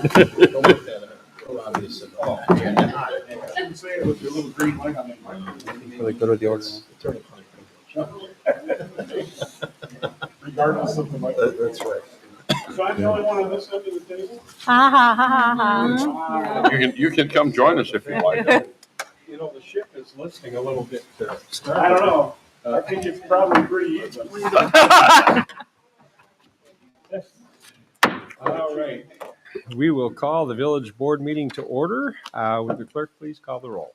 look that up. Real obvious. Oh, yeah. I'm saying it with your little green light on it. Really go to the order. Regardless of the light. That's right. So I'm the only one on this end of the table? Ha ha ha ha. You can come join us if you like. You know, the ship is listing a little bit. I don't know. I think it's probably pretty even. All right. We will call the village board meeting to order. Would the clerk please call the roll?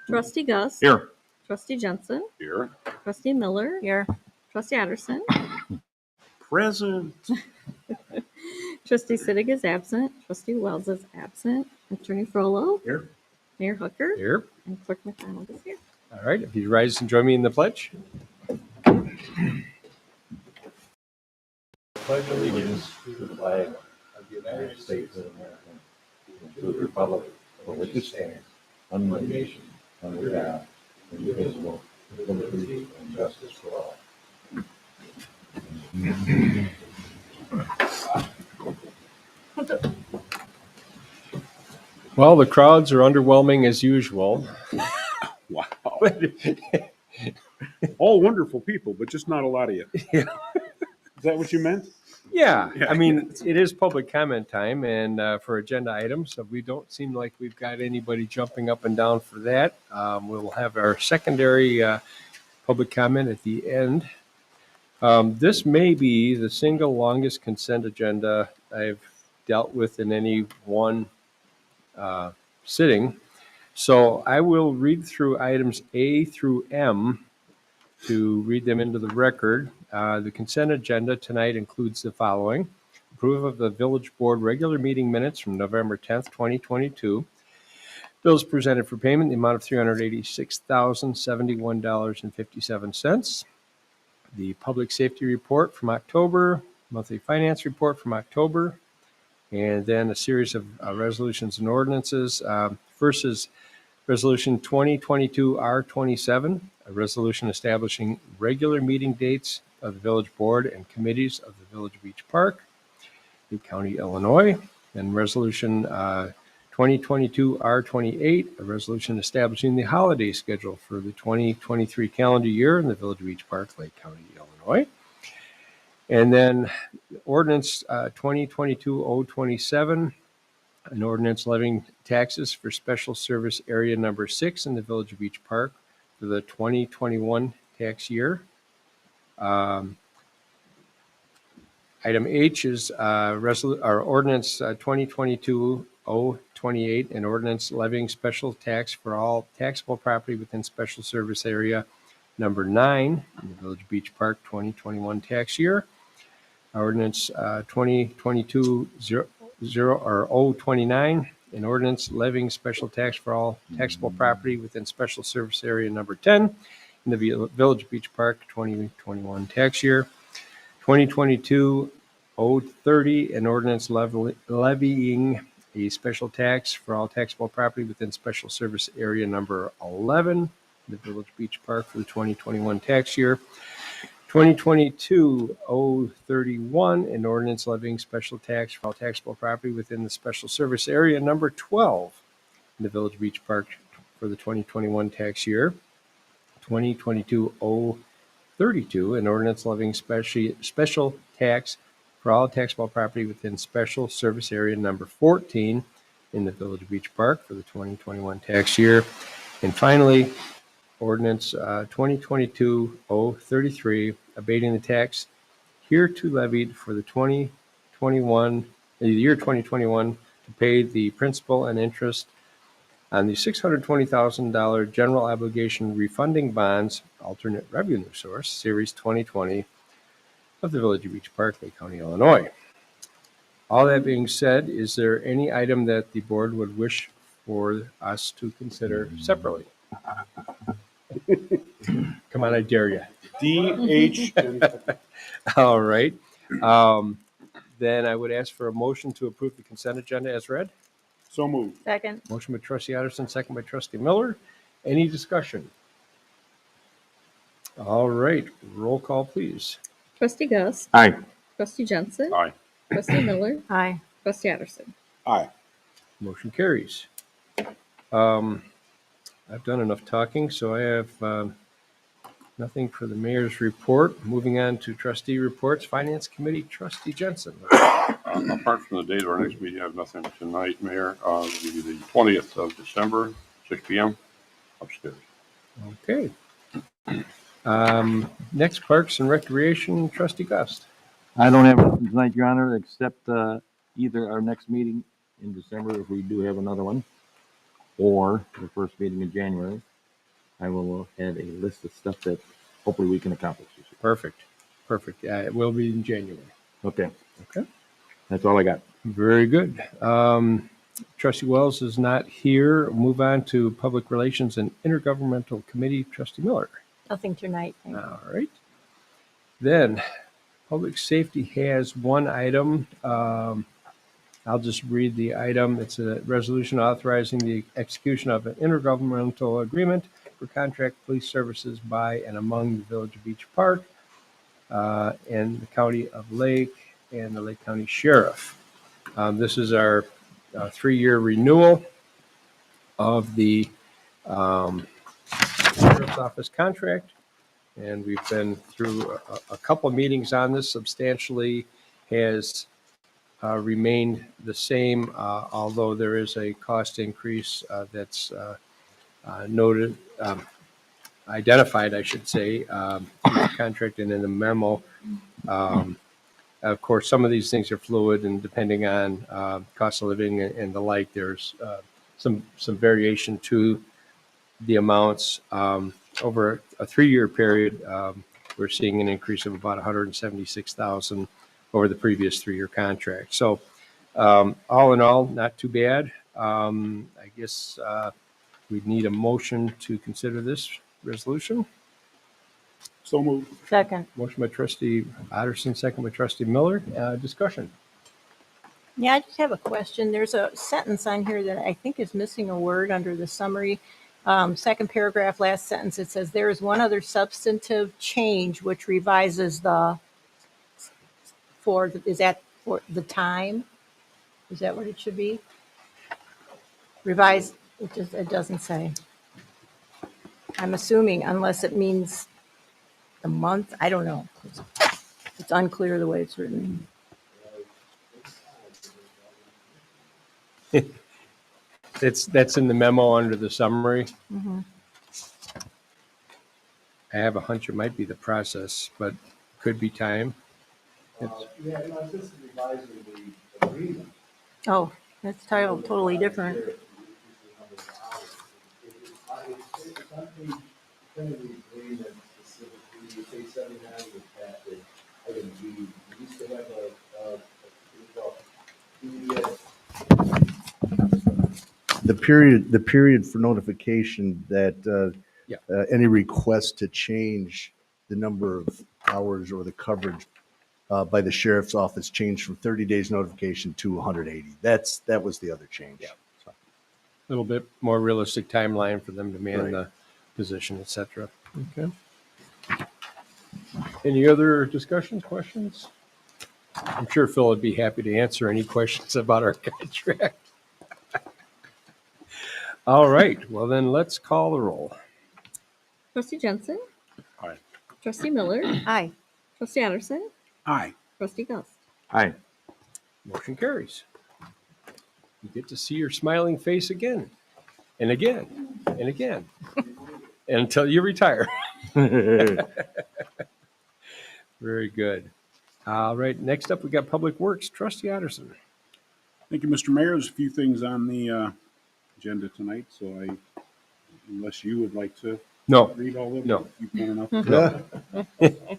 Trustee Gus. Here. Trustee Jensen. Here. Trustee Miller. Here. Trustee Addison. Present. Trustee Sittig is absent. Trustee Wells is absent. Attorney Frollo. Here. Mayor Hooker. Here. And Clerk McDonald is here. All right. If you rise and join me in the pledge. Pledge allegiance to the flag of the United States of America, and to the republic for which it stands, one nation, under God, indivisible, with liberty and justice for all. Well, the crowds are underwhelming as usual. Wow. All wonderful people, but just not a lot of you. Yeah. Is that what you meant? Yeah, I mean, it is public comment time, and for agenda items, we don't seem like we've got anybody jumping up and down for that. We'll have our secondary public comment at the end. This may be the single longest consent agenda I've dealt with in any one sitting. So I will read through items A through M to read them into the record. The consent agenda tonight includes the following. Approval of the village board regular meeting minutes from November 10th, 2022. Bills presented for payment in the amount of $386,071.57. The public safety report from October, monthly finance report from October, and then a series of resolutions and ordinances. First is Resolution 2022 R27, a resolution establishing regular meeting dates of the village board and committees of the Village Beach Park, Lake County, Illinois. And Resolution 2022 R28, a resolution establishing the holiday schedule for the 2023 calendar year in the Village Beach Park, Lake County, Illinois. And then Ordinance 2022-027, an ordinance levying taxes for special service area number 6 in the Village of Beach Park for the 2021 tax year. Item H is ordinance 2022-028, an ordinance levying special tax for all taxable property within special service area number 9 in the Village of Beach Park 2021 tax year. Ordinance 2022-029, an ordinance levying special tax for all taxable property within special service area number 10 in the Village of Beach Park 2021 tax year. 2022-030, an ordinance levying a special tax for all taxable property within special service area number 11 in the Village of Beach Park for the 2021 tax year. 2022-031, an ordinance levying special tax for all taxable property within the special service area number 12 in the Village Beach Park for the 2021 tax year. 2022-032, an ordinance levying special tax for all taxable property within special service area number 14 in the Village Beach Park for the 2021 tax year. And finally, Ordinance 2022-033, abating the tax hereto levied for the year 2021 to pay the principal and interest on the $620,000 general obligation refunding bonds, alternate revenue source, Series 2020 of the Village of Beach Park, Lake County, Illinois. All that being said, is there any item that the board would wish for us to consider separately? Come on, I dare you. D, H, and All right. Then I would ask for a motion to approve the consent agenda as read. so moved. Second. Motion by trustee Addison, second by trustee Miller. Any discussion? All right, roll call, please. Trustee Gus. Aye. Trustee Jensen. Aye. Trustee Miller. Aye. Trustee Addison. Aye. Motion carries. I've done enough talking, so I have nothing for the mayor's report. Moving on to trustee reports. Finance Committee, Trustee Jensen. Apart from the date of our next meeting, I have nothing tonight, Mayor. It'll be the 20th of December, 6 p.m. upstairs. Okay. Next, Parks and Recreation, Trustee Gust. I don't have anything tonight, Your Honor, except either our next meeting in December, if we do have another one, or the first meeting in January. I will have a list of stuff that hopefully we can accomplish this year. Perfect. Perfect. It will be in January. Okay, Okay. that's all I got. Very good. Trustee Wells is not here. Move on to Public Relations and Intergovernmental Committee, Trustee Miller. Nothing tonight. Thank you. All right. Then, Public Safety has one item. I'll just read the item. It's a resolution authorizing the execution of an intergovernmental agreement for contract police services by and among the Village of Beach Park and the County of Lake and the Lake County Sheriff. This is our 3-year renewal of the Sheriff's Office contract. And we've been through a couple of meetings on this. Substantially has remained the same, although there is a cost increase that's noted, identified, I should say, in the contract and in the memo. Of course, some of these things are fluid, and depending on cost of living and the like, there's some variation to the amounts. Over a 3-year period, we're seeing an increase of about $176,000 over the previous 3-year contract. So all in all, not too bad. I guess we'd need a motion to consider this resolution. So moved. Second. Motion by Trustee Otterson, second by Trustee Miller. Discussion. Yeah, I just have a question. There's a sentence on here that I think is missing a word under the summary. Second paragraph, last sentence, it says there is one other substantive change which revises is that for the time? Is that what it should be? Revise, it doesn't say. I'm assuming unless it means the month, I don't know. It's unclear the way it's written. That's in the memo under the summary. Mhm. I have a hunch it might be the process, but could be time. Yeah, no, it's just revising the agreement. Oh, that's totally different. It's on page 10 of the agreement specifically, you say 79 was passed, item G, you used to have the period for notification that any request to change the number of hours or the coverage by the sheriff's office changed from 30 days notification to 180. That was the other change. Yeah. A little bit more realistic timeline for them to man Right. the position, et cetera. Okay. Any other discussions, questions? I'm sure Phil would be happy to answer any questions about our contract. All right, well then let's call the roll. Trustee Jensen. Aye. Trustee Miller. Aye. Trustee Otterson. Aye. Trustee Gust. Aye. Motion carries. You get to see your smiling face again and again and again until you retire. Very good. All right, next up we got Public Works. Trustee Otterson. Thank you, Mr. Mayor. There's a few things on the agenda tonight, so unless you would like to No, read all of them? No. You've done enough? no.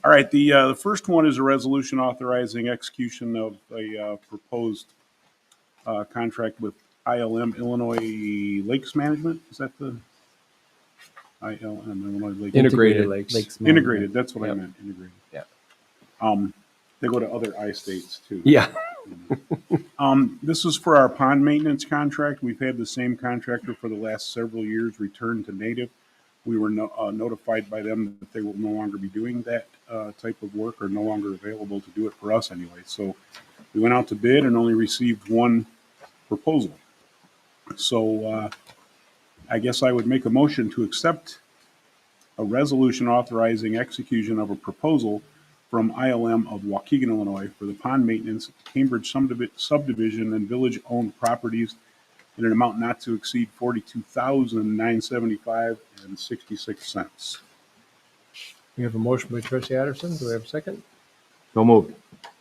All right, the first one is a resolution authorizing execution of a proposed contract with ILM, Illinois Lakes Management. Is that the ILM, Illinois Lakes? Integrated Lakes. Integrated, that's what I Yep. meant, integrated. Yeah. They go to other I-states too. Yeah. This is for our pond maintenance contract. We've had the same contractor for the last several years return to native. We were notified by them that they will no longer be doing that type of work, or no longer available to do it for us anyway. So we went out to bid and only received one proposal. So I guess I would make a motion to accept a resolution authorizing execution of a proposal from ILM of Waukegan, Illinois for the pond maintenance at Cambridge subdivision and village-owned properties in an amount not to exceed $42,975.66. We have a motion by trustee Addison. Do we have a second? So moved.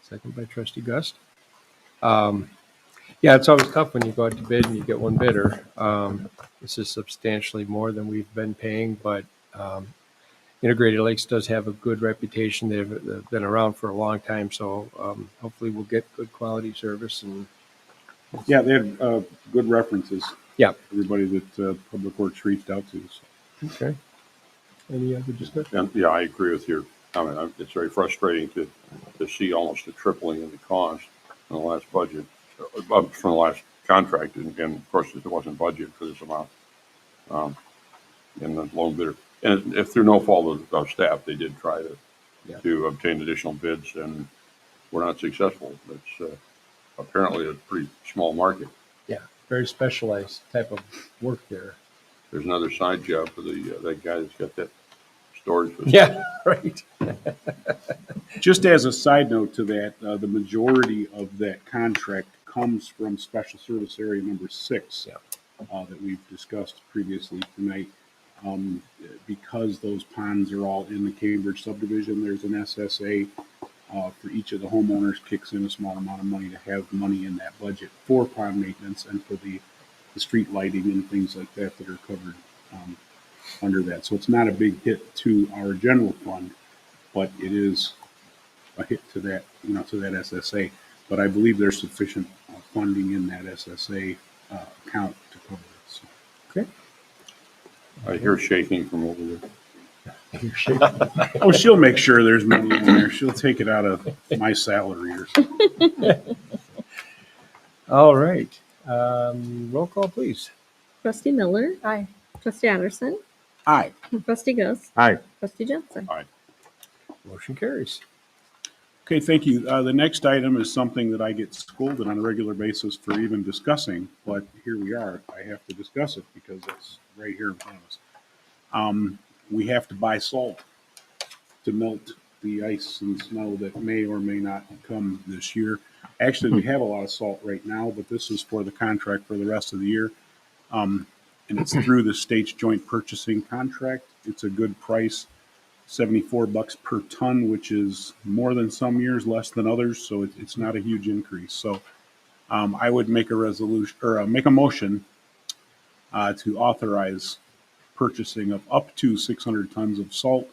Second by trustee Gust. Yeah, it's always tough when you go out to bid and you get one bidder. This is substantially more than we've been paying, but Integrated Lakes does have a good reputation. They've been around for a long time, so hopefully we'll get good quality service. And Yeah, they had good references. yeah, Everybody that Public Works reached out to. So. okay. Any other discussion? And, yeah, I agree with your comment. It's very frustrating to see almost a tripling in the cost in the last budget, from the last contract, and of course, it wasn't budgeted for this amount. And the loan bidder, and if through no fault of our staff, they did try to obtain additional bids, and were not successful. It's apparently a pretty small market. Yeah, very specialized type of work there. There's another side job for that guy that's got that storage facility. Yeah, right. Just as a side note to that, the majority of that contract comes from Special Service Area Number 6 that we've discussed previously tonight. Because those ponds are all in the Cambridge subdivision, there's an SSA for each of the homeowners, kicks in a small amount of money to have money in that budget for pond maintenance and for the street lighting and things like that that are covered under that. So it's not a big hit to our general fund, but it is a hit to that, to that SSA. But I believe there's sufficient funding in that SSA account to cover it. So. Okay. I hear shaking from over there. Oh, she'll make sure there's money in there. She'll take it out of my salary or something. All right. Roll call, please. Trustee Miller. Aye. Trustee Addison. Aye. Trustee Gus. Aye. Trustee Jensen. Motion carries. Okay, thank you. The next item is something that I get scolded on a regular basis for even discussing, but here we are. I have to discuss it because it's right here in front of us. We have to buy salt to melt the ice and snow that may or may not come this year. Actually, we have a lot of salt right now, but this is for the contract for the rest of the year. And it's through the state's joint purchasing contract. It's a good price, $74 per ton, which is more than some years, less than others. So it's not a huge increase. So I would make a resolution or make a motion to authorize purchasing of up to 600 tons of salt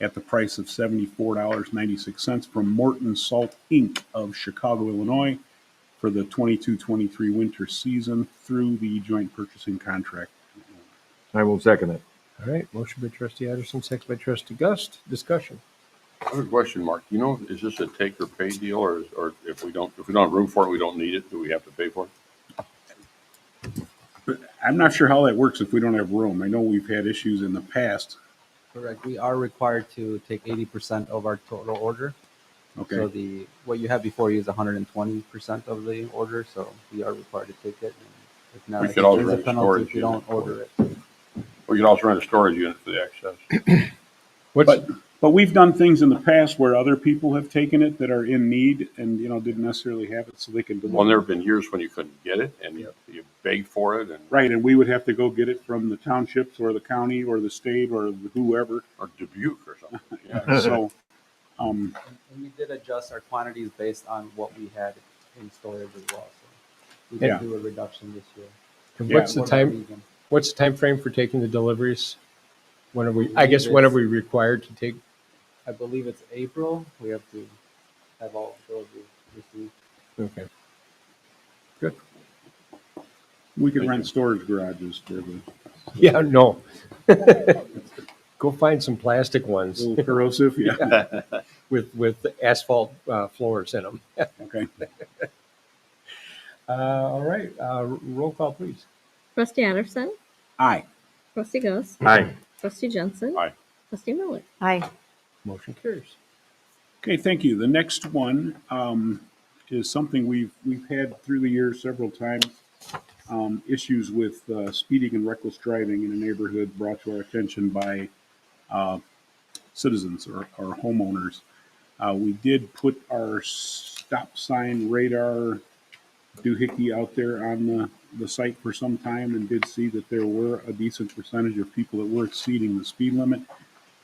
at the price of $74.96 from Morton Salt Inc. of Chicago, Illinois for the 22-23 winter season through the joint purchasing contract. I will second it. All right. Motion by trustee Addison, second by trustee Gust. Discussion. I have a question, Mark. Is this a take or pay deal, or if we don't have room for it, we don't need it, do we have to pay for it? But I'm not sure how that works if we don't have room. I know we've had issues in the past. Correct. We are required to take 80% of our total order. Okay. So what you had before you is 120% of the order. So we are required to take it. And if not, We could also there's a rent a penalty storage if you don't unit. order it. We could also rent a storage unit for the excess. But we've done things in the past where other people have taken it that are in need and, didn't necessarily have it so they can deliver. Well, there have been years when you couldn't get it, and you begged for it, and Right, and we would have to go get it from the townships or the county or the state or whoever. or Dubuque or something. Yeah. So, And we did adjust our quantities based on what we had in storage as well. So we did Yeah. do a reduction this year. And Yeah. what's the For that time? reason. What's the time frame for taking the deliveries? When are we? I I guess believe when are it's- we required to take? I believe it's April. We have to have all deliveries received. Okay. Good. we could rent storage garages for the Yeah. No. Go find some plastic ones little corrosive, yeah, with asphalt floors in them. okay. All right. Roll call, please. Trustee Addison. Aye. Trustee Gus. Aye. Trustee Jensen. Aye. Trustee Miller. Aye. Motion carries. Okay, thank you. The next one is something we've had through the years several times. Issues with speeding and reckless driving in a neighborhood brought to our attention by citizens or homeowners. We did put our stop sign radar doohickey out there on the site for some time and did see that there were a decent percentage of people that were exceeding the speed limit.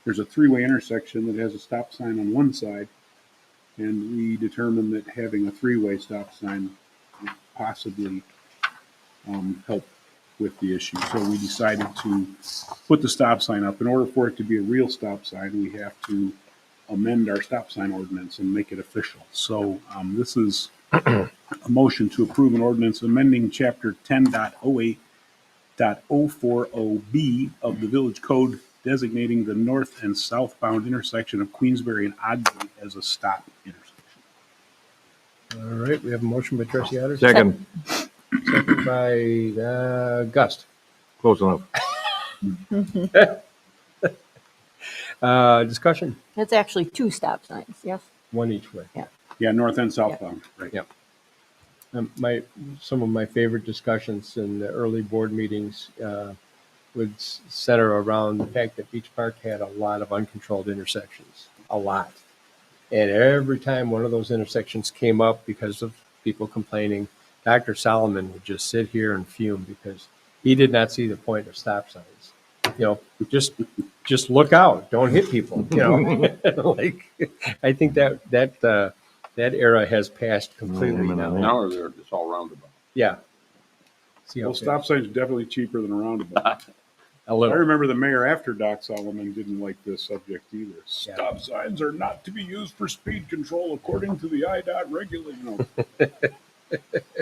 There's a three-way intersection that has a stop sign on one side, and we determined that having a three-way stop sign would possibly help with the issue. So we decided to put the stop sign up. In order for it to be a real stop sign, we have to amend our stop sign ordinance and make it official. So this is a motion to approve an ordinance amending chapter 10.08.040B of the village code, designating the north and southbound intersection of Queensbury and Ogden as a stop intersection. All right, we have a motion by trustee Adders. Second, Second by Gust. close enough. Discussion, It's actually two stop signs, yes? one each way. Yeah, north and southbound, right. Yeah. Some of my favorite discussions in the early board meetings would center around the fact that Beach Park had a lot of uncontrolled intersections, a lot. And every time one of those intersections came up because of people complaining, Dr. Solomon would just sit here and fume because he did not see the point of stop signs. Just look out, don't hit people, like, I think that era has passed completely now. Now it's all roundabout. Yeah. See how Well, stop signs are definitely cheaper than a roundabout. a I little. remember the mayor after Doc Solomon didn't like this subject either. Stop signs are not to be used for speed control according to the IDOT regulation.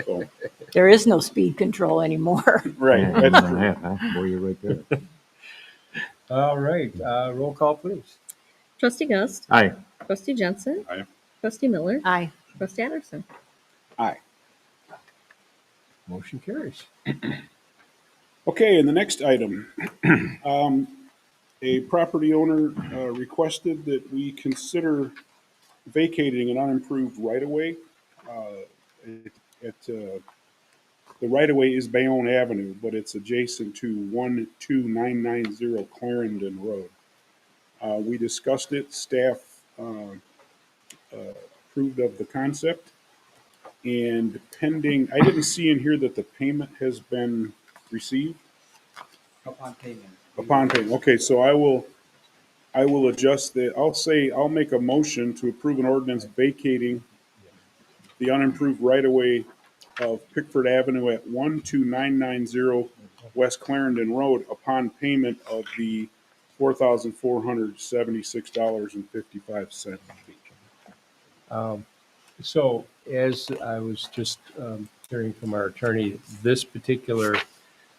So, There is no speed control anymore. right. That's true. Boy, you're right there. All right, roll call, please. Trustee Gust. Aye. Trustee Jensen. Aye. Trustee Miller. Aye. Trustee Addison. Aye. Motion carries. Okay, and the next item, a property owner requested that we consider vacating an unimproved right-of-way. The right-of-way is Bayonne Avenue, but it's adjacent to 12990 Clarendon Road. We discussed it, staff approved of the concept, and pending, I didn't see in here that the payment has been received. Upon payment. Upon payment, okay, so I will adjust the, I'll make a motion to approve an ordinance vacating the unimproved right-of-way of Pickford Avenue at 12990 West Clarendon Road upon payment of the $4,476.55 fee. So as I was just hearing from our attorney, this particular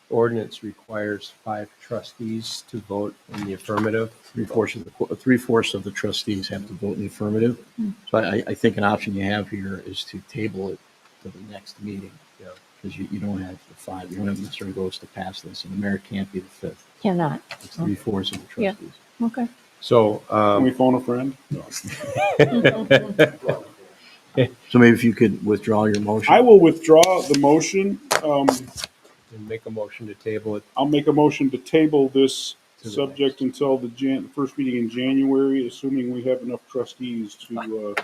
ordinance requires 5 trustees to vote in the affirmative. Three-fourths of the trustees have to vote in the affirmative. So I think an option you have here is to table it to the next meeting. Yeah. Because you don't have the 5, you don't have necessarily votes to pass this, and the mayor can't be the 5th. Cannot. It's 3/4 of the Yeah. trustees. Okay. So, Can we phone a friend? No. So maybe if you could withdraw your motion. I will withdraw the motion. make a motion to table it. I'll make a motion to table this To the subject until the first meeting in January, assuming we have enough trustees to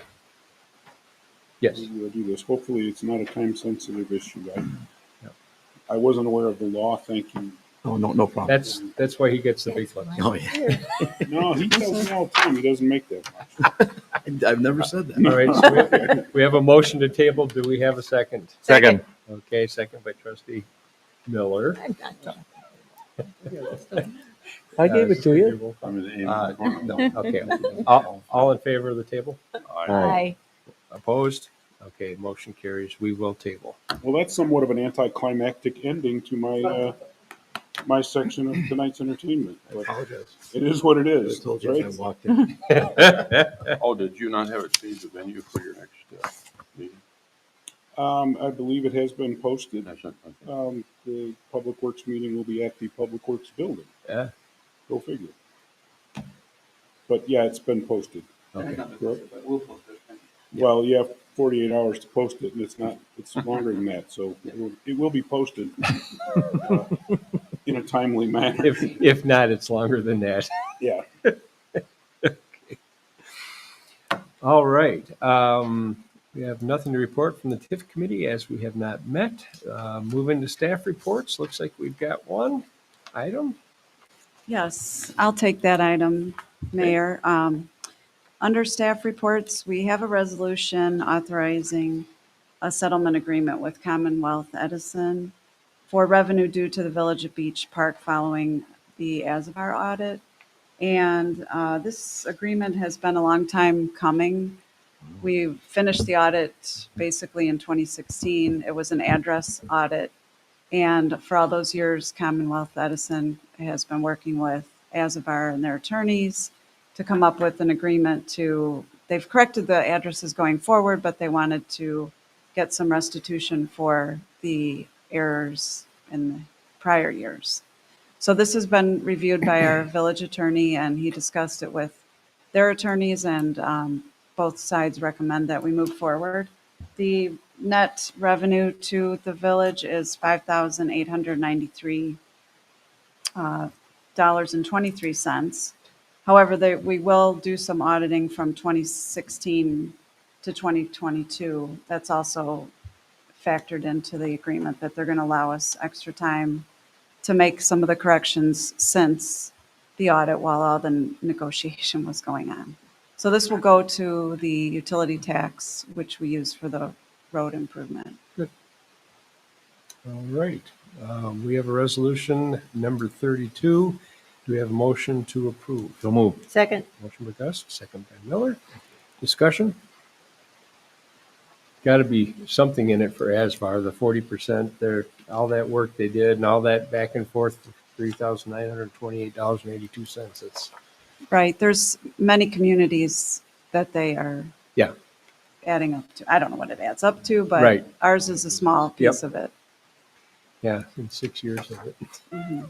Yes. do this. Hopefully, it's not a time-sensitive issue. Yep. I wasn't aware of the law, thank you. Oh, no problem. That's why he gets the big bucks. Oh, yeah. No, he tells me all the time, he doesn't make that much. I've never said that. All right, so we have a motion to table. Do we have a second? Second. Okay, second by trustee Miller. I'm not done. I gave it to you. I mean, No, okay. All in favor of the table? Aye. Opposed? Okay, motion carries. We will table. Well, that's somewhat of an anticlimactic ending to my section of tonight's entertainment. I But apologize. it is what it I is, told you as I right? walked in. Oh, did you not have it changed the venue for your next meeting? I believe it has been posted. That's it, okay. The Public Works meeting will be at the Public Works building. Yeah, Go figure. But yeah, it's been posted. okay. Well, yeah, 48 hours to post it, and it's longer than that, so it will be posted in a timely manner. If not, it's longer than that. Yeah. All right. We have nothing to report from the TIF committee as we have not met. Moving to staff reports, looks like we've got one item. Yes, I'll take that item, Mayor. Under staff reports, we have a resolution authorizing a settlement agreement with Commonwealth Edison for revenue due to the Village of Beach Park following the Azavar audit. And this agreement has been a long time coming. We finished the audit basically in 2016. It was an address audit. And for all those years, Commonwealth Edison has been working with Azavar and their attorneys to come up with an agreement they've corrected the addresses going forward, but they wanted to get some restitution for the errors in the prior years. So this has been reviewed by our village attorney, and he discussed it with their attorneys, and both sides recommend that we move forward. The net revenue to the village is $5,893.23. However, we will do some auditing from 2016 to 2022. That's also factored into the agreement, that they're going to allow us extra time to make some of the corrections since the audit while all the negotiation was going on. So this will go to the utility tax, which we use for the road improvement. All right. We have a resolution number 32. Do we have a motion to approve? So moved. Second. Motion by Gus, second by Miller. Discussion? Got to be something in it for Azavar, the 40%, all that work they did and all that back and forth, $3,928.82. It's Right, there's many communities that they are Yeah. adding up to. I don't know what it adds up to, but Right. ours is a small piece of it. Yeah, in 6 years of it. Mhm.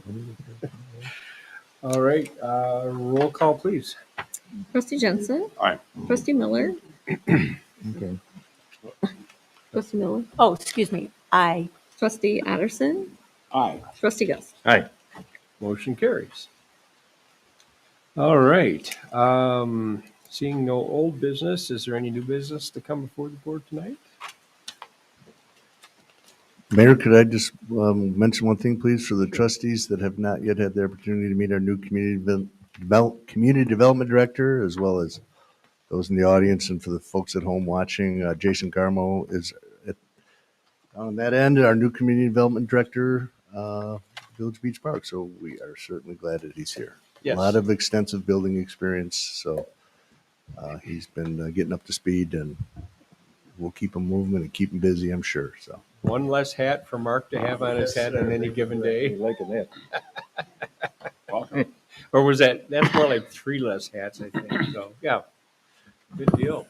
All right, roll call, please. Trustee Jensen. Aye. Trustee Miller. Okay. Trustee Miller. Oh, excuse me. Aye. Trustee Addison. Aye. Trustee Gus. Aye. Motion carries. All right, seeing no old business, is there any new business to come before the board tonight? Mayor, could I just mention one thing, please, for the trustees that have not yet had the opportunity to meet our new community development director, as well as those in the audience, and for the folks at home watching, Jason Garmo is on that end, our new community development director, Village Beach Park. So we are certainly glad that he's here. Yes. A lot of extensive building experience, so he's been getting up to speed, and we'll keep him moving and keep him busy, I'm sure. So. One less hat for Mark to have on his head on any given day? Liking that. Welcome. Or was that's more like 3 less hats, I think. So, yeah, good deal.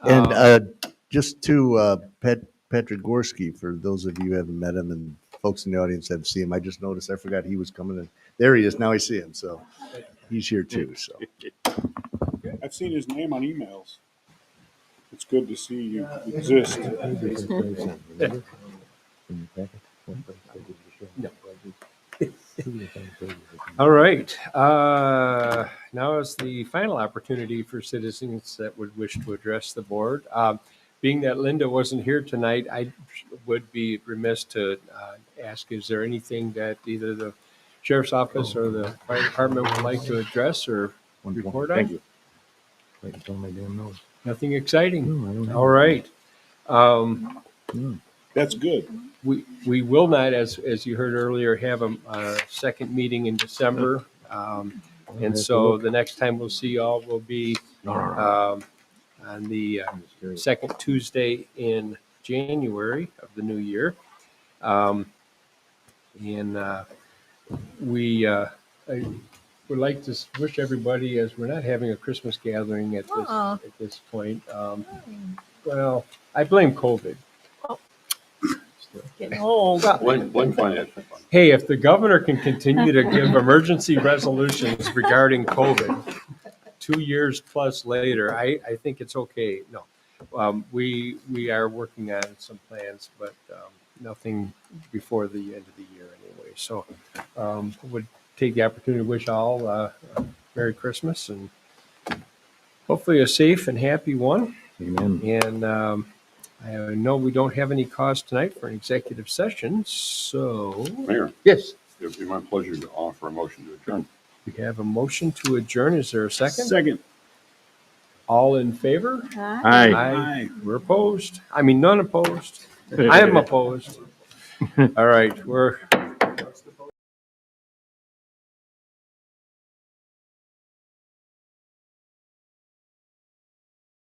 And just to Patrick Gorski, for those of you who haven't met him and folks in the audience haven't seen him, I just noticed, I forgot he was coming in. There he is. Now I see him. So he's here too. So I've seen his name on emails. It's good to see you exist. All right. Now is the final opportunity for citizens that would wish to address the board. Being that Linda wasn't here tonight, I would be remiss to ask, is there anything that either the sheriff's office or the fire department would like to address or report on? Thank you. Wait until my damn nose. Nothing exciting? No, I don't have All right. That's good. We will not, as you heard earlier, have a second meeting in December. And so the next time we'll see y'all will be on the second Tuesday in January of the new year. I would like to wish everybody, as we're not having a Christmas gathering at this point. Well, I blame COVID. Getting old. Blame finance. Hey, if the governor can continue to give emergency resolutions regarding COVID 2 years plus later, I think it's okay. No, we are working on some plans, but nothing before the end of the year anyway. So would take the opportunity to wish all a Merry Christmas and hopefully a safe and happy one. Amen. And I know we don't have any cause tonight for an executive session, so Mayor, yes, it'd be my pleasure to offer a motion to adjourn. we have a motion to adjourn. Is there a second? Second. All in favor? Aye. Aye. We're opposed. I mean, none opposed. I am opposed. All right, we're